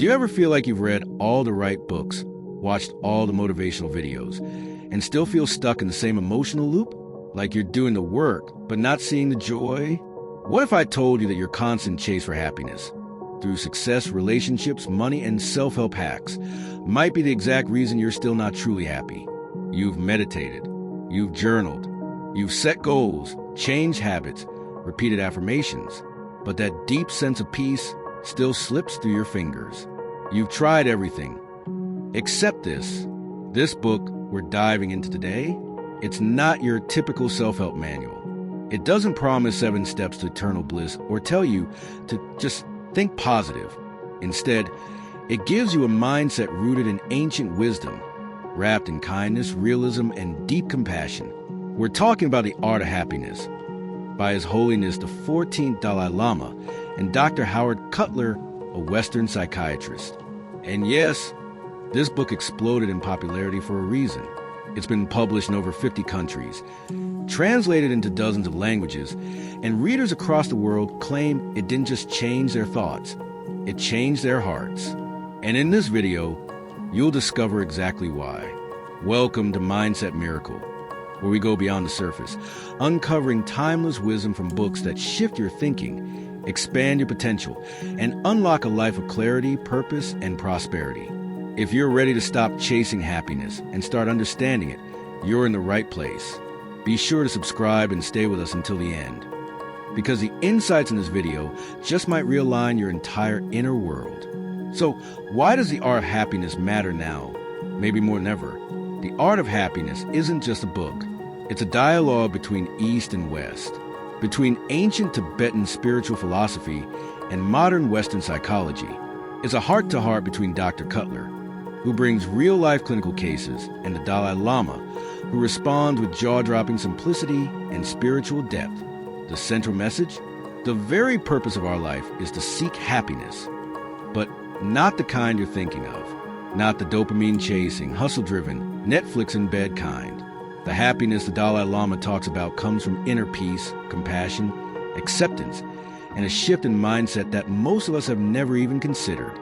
Do you ever feel like you've read all the right books, watched all the motivational videos, and still feel stuck in the same emotional loop? Like you're doing the work, but not seeing the joy? What if I told you that your constant chase for happiness, through success, relationships, money, and self-help hacks, might be the exact reason you're still not truly happy? You've meditated, you've journaled, you've set goals, changed habits, repeated affirmations, but that deep sense of peace still slips through your fingers. You've tried everything, except this. This book we're diving into today, it's not your typical self-help manual. It doesn't promise 7 steps to eternal bliss or tell you to just think positive. Instead, it gives you a mindset rooted in ancient wisdom, wrapped in kindness, realism, and deep compassion. We're talking about The Art of Happiness by His Holiness the 14th Dalai Lama and Dr. Howard Cutler, a Western psychiatrist. And yes, this book exploded in popularity for a reason. It's been published in over 50 countries, translated into dozens of languages, and readers across the world claim it didn't just change their thoughts, it changed their hearts. And in this video, you'll discover exactly why. Welcome to Mindset Miracle, where we go beyond the surface, uncovering timeless wisdom from books that shift your thinking, expand your potential, and unlock a life of clarity, purpose, and prosperity. If you're ready to stop chasing happiness and start understanding it, you're in the right place. Be sure to subscribe and stay with us until the end, because the insights in this video just might realign your entire inner world. So, why does The Art of Happiness matter now, maybe more than ever? The Art of Happiness isn't just a book. It's a dialogue between East and West, between ancient Tibetan spiritual philosophy and modern Western psychology. It's a heart-to-heart between Dr. Cutler, who brings real-life clinical cases, and the Dalai Lama, who responds with jaw-dropping simplicity and spiritual depth. The central message? The very purpose of our life is to seek happiness, but not the kind you're thinking of, not the dopamine-chasing, hustle-driven, Netflix-in-bed kind. The happiness the Dalai Lama talks about comes from inner peace, compassion, acceptance, and a shift in mindset that most of us have never even considered.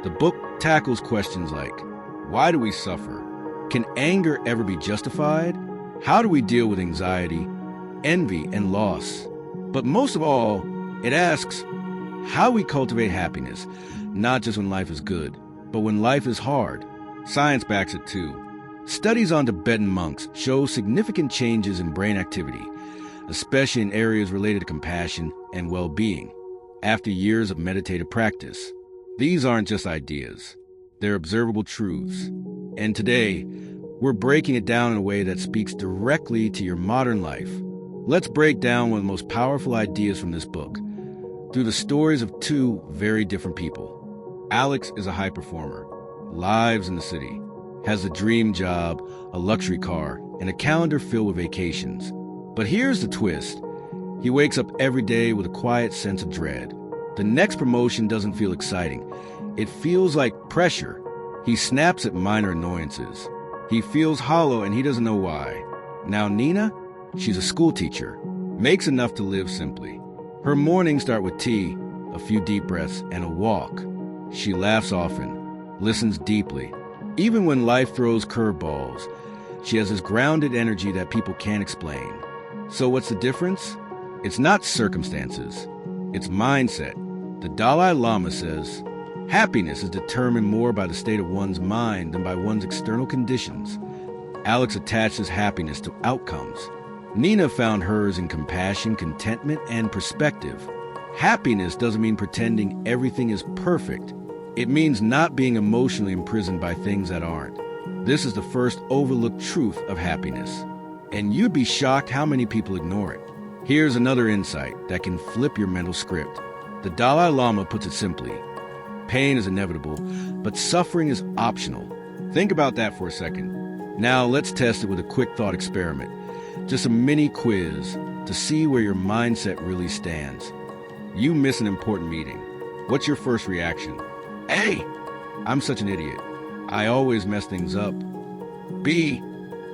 The book tackles questions like, why do we suffer? Can anger ever be justified? How do we deal with anxiety, envy, and loss? But most of all, it asks how we cultivate happiness, not just when life is good, but when life is hard. Science backs it too. Studies on Tibetan monks show significant changes in brain activity, especially in areas related to compassion and well-being, after years of meditative practice. These aren't just ideas. They're observable truths. And today, we're breaking it down in a way that speaks directly to your modern life. Let's break down one of the most powerful ideas from this book through the stories of 2 very different people. Alex is a high performer, lives in the city, has a dream job, a luxury car, and a calendar filled with vacations. But here's the twist. He wakes up every day with a quiet sense of dread. The next promotion doesn't feel exciting. It feels like pressure. He snaps at minor annoyances. He feels hollow and he doesn't know why. Now Nina, she's a school teacher, makes enough to live simply. Her mornings start with tea, a few deep breaths, and a walk. She laughs often, listens deeply. Even when life throws curveballs, she has this grounded energy that people can't explain. So what's the difference? It's not circumstances. It's mindset. The Dalai Lama says, happiness is determined more by the state of one's mind than by one's external conditions. Alex attaches happiness to outcomes. Nina found hers in compassion, contentment, and perspective. Happiness doesn't mean pretending everything is perfect. It means not being emotionally imprisoned by things that aren't. This is the first overlooked truth of happiness. And you'd be shocked how many people ignore it. Here's another insight that can flip your mental script. The Dalai Lama puts it simply. Pain is inevitable, but suffering is optional. Think about that for a second. Now let's test it with a quick thought experiment. Just a mini quiz to see where your mindset really stands. You miss an important meeting. What's your first reaction? A, I'm such an idiot. I always mess things up. B,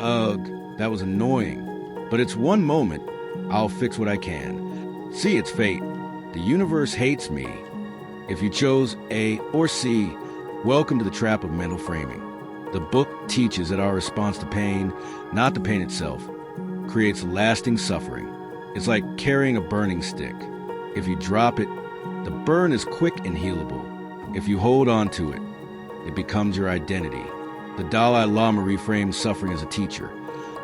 ugh, that was annoying. But it's one moment. I'll fix what I can. C, it's fate. The universe hates me. If you chose A or C, Welcome to the trap of mental framing. The book teaches that our response to pain, not the pain itself, creates lasting suffering. It's like carrying a burning stick. If you drop it, the burn is quick and healable. If you hold on to it, it becomes your identity. The Dalai Lama reframes suffering as a teacher,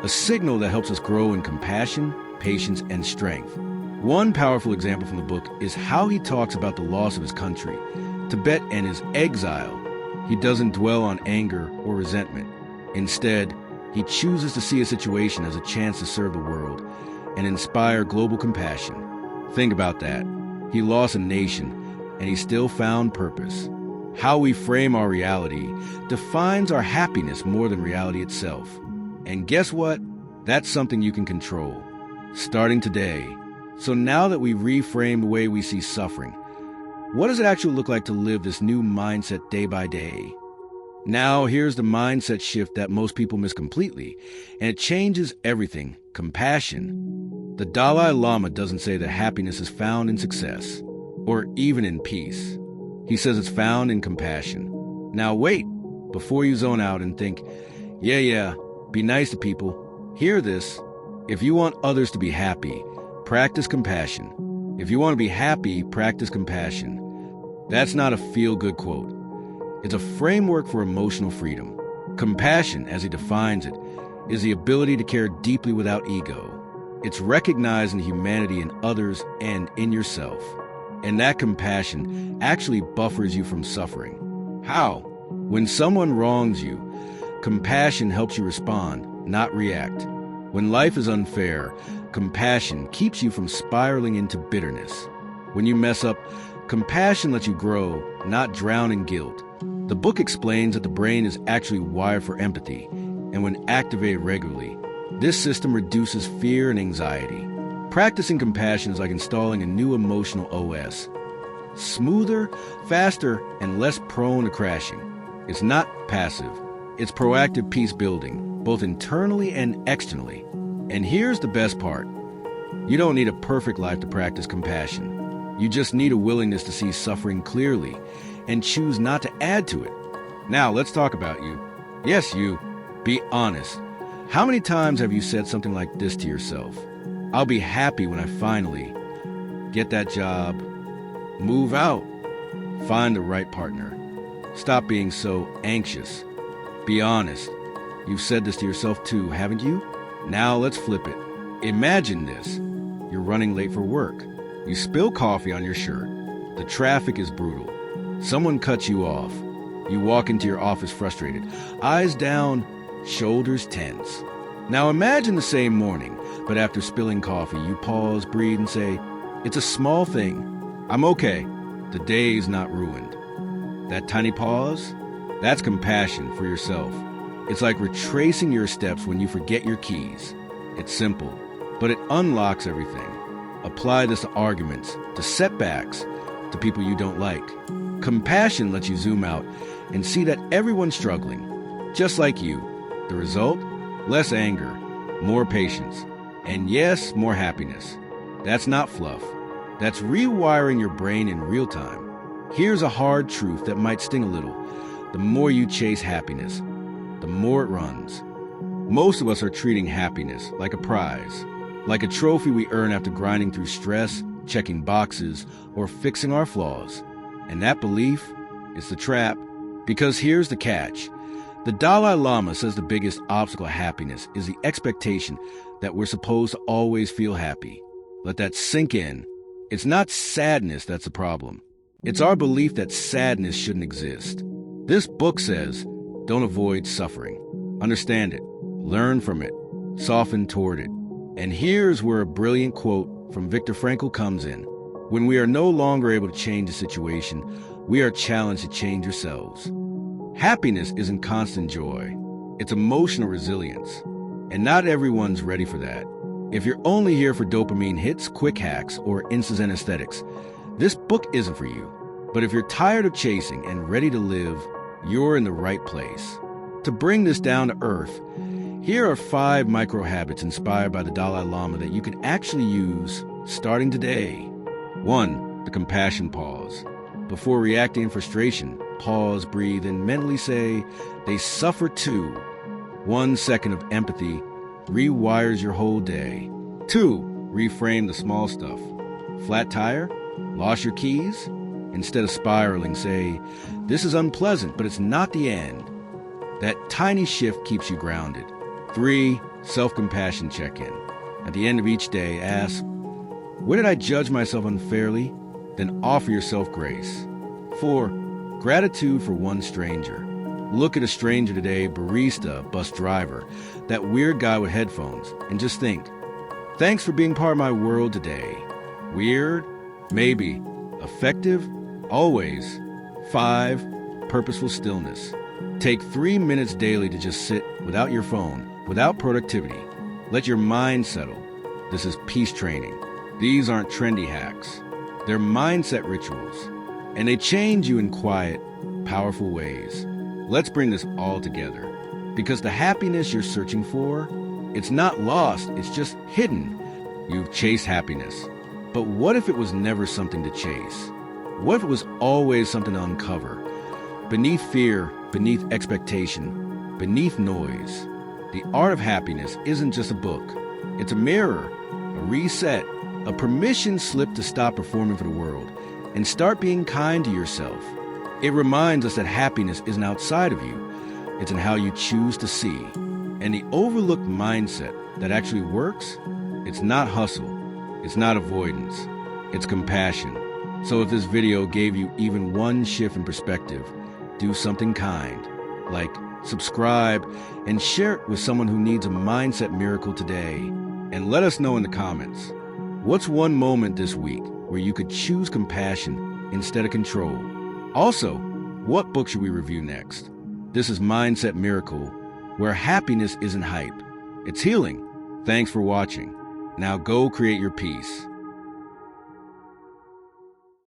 a signal that helps us grow in compassion, patience, and strength. One powerful example from the book is how he talks about the loss of his country, Tibet, and his exile. He doesn't dwell on anger or resentment. Instead, he chooses to see a situation as a chance to serve the world and inspire global compassion. Think about that. He lost a nation, and he still found purpose. How we frame our reality defines our happiness more than reality itself. And guess what? That's something you can control, starting today. So now that we've reframed the way we see suffering, what does it actually look like to live this new mindset day by day? Now, here's the mindset shift that most people miss completely, and it changes everything: compassion. The Dalai Lama doesn't say that happiness is found in success, or even in peace. He says it's found in compassion. Now wait, before you zone out and think, yeah, be nice to people. Hear this. If you want others to be happy, practice compassion. If you want to be happy, practice compassion. That's not a feel-good quote. It's a framework for emotional freedom. Compassion, as he defines it, is the ability to care deeply without ego. It's recognizing the humanity in others and in yourself. And that compassion actually buffers you from suffering. How? When someone wrongs you, compassion helps you respond, not react. When life is unfair, compassion keeps you from spiraling into bitterness. When you mess up, compassion lets you grow, not drown in guilt. The book explains that the brain is actually wired for empathy, and when activated regularly, this system reduces fear and anxiety. Practicing compassion is like installing a new emotional OS. Smoother, faster, and less prone to crashing. It's not passive. It's proactive peace building, both internally and externally. And here's the best part. You don't need a perfect life to practice compassion. You just need a willingness to see suffering clearly and choose not to add to it. Now, let's talk about you. Yes, you. Be honest. How many times have you said something like this to yourself? I'll be happy when I finally get that job, move out, find the right partner. Stop being so anxious. Be honest. You've said this to yourself too, haven't you? Now let's flip it. Imagine this. You're running late for work. You spill coffee on your shirt. The traffic is brutal. Someone cuts you off. You walk into your office frustrated, eyes down, shoulders tense. Now imagine the same morning, but after spilling coffee, you pause, breathe, and say, "It's a small thing. I'm okay. The day's not ruined." That tiny pause, that's compassion for yourself. It's like retracing your steps when you forget your keys. It's simple, but it unlocks everything. Apply this to arguments, to setbacks, to people you don't like. Compassion lets you zoom out and see that everyone's struggling, just like you. The result? Less anger, more patience, and yes, more happiness. That's not fluff. That's rewiring your brain in real time. Here's a hard truth that might sting a little. The more you chase happiness, the more it runs. Most of us are treating happiness like a prize, like a trophy we earn after grinding through stress, checking boxes, or fixing our flaws. And that belief is the trap. Because here's the catch. The Dalai Lama says the biggest obstacle to happiness is the expectation that we're supposed to always feel happy. Let that sink in. It's not sadness that's the problem. It's our belief that sadness shouldn't exist. This book says, don't avoid suffering. Understand it. Learn from it. Soften toward it. And here's where a brilliant quote from Viktor Frankl comes in. When we are no longer able to change a situation, we are challenged to change ourselves. Happiness isn't constant joy. It's emotional resilience. And not everyone's ready for that. If you're only here for dopamine hits, quick hacks, or instant anesthetics, this book isn't for you. But if you're tired of chasing and ready to live, you're in the right place. To bring this down to earth, here are 5 micro habits inspired by the Dalai Lama that you can actually use starting today. 1. The compassion pause. Before reacting in frustration, pause, breathe, and mentally say, they suffer too. 1 second of empathy rewires your whole day. 2, reframe the small stuff. Flat tire? Lost your keys? Instead of spiraling, say, this is unpleasant, but it's not the end. That tiny shift keeps you grounded. 3, self-compassion check-in. At the end of each day, ask, where did I judge myself unfairly? Then offer yourself grace. 4, gratitude for one stranger. Look at a stranger today, barista, bus driver, that weird guy with headphones, and just think, thanks for being part of my world today. Weird? Maybe. Effective? Always. 5, purposeful stillness. Take 3 minutes daily to just sit without your phone, without productivity. Let your mind settle. This is peace training. These aren't trendy hacks. They're mindset rituals, and they change you in quiet, powerful ways. Let's bring this all together, because the happiness you're searching for, it's not lost, it's just hidden. You've chased happiness. But what if it was never something to chase? What if it was always something to uncover? Beneath fear, beneath expectation, beneath noise. The art of happiness isn't just a book. It's a mirror, a reset, a permission slip to stop performing for the world and start being kind to yourself. It reminds us that happiness isn't outside of you. It's in how you choose to see. And the overlooked mindset that actually works, it's not hustle. It's not avoidance. It's compassion. So if this video gave you even one shift in perspective, do something kind, like subscribe and share it with someone who needs a mindset miracle today. And let us know in the comments, what's one moment this week where you could choose compassion instead of control? Also, what book should we review next? This is Mindset Miracle, where happiness isn't hype. It's healing. Thanks for watching. Now go create your peace.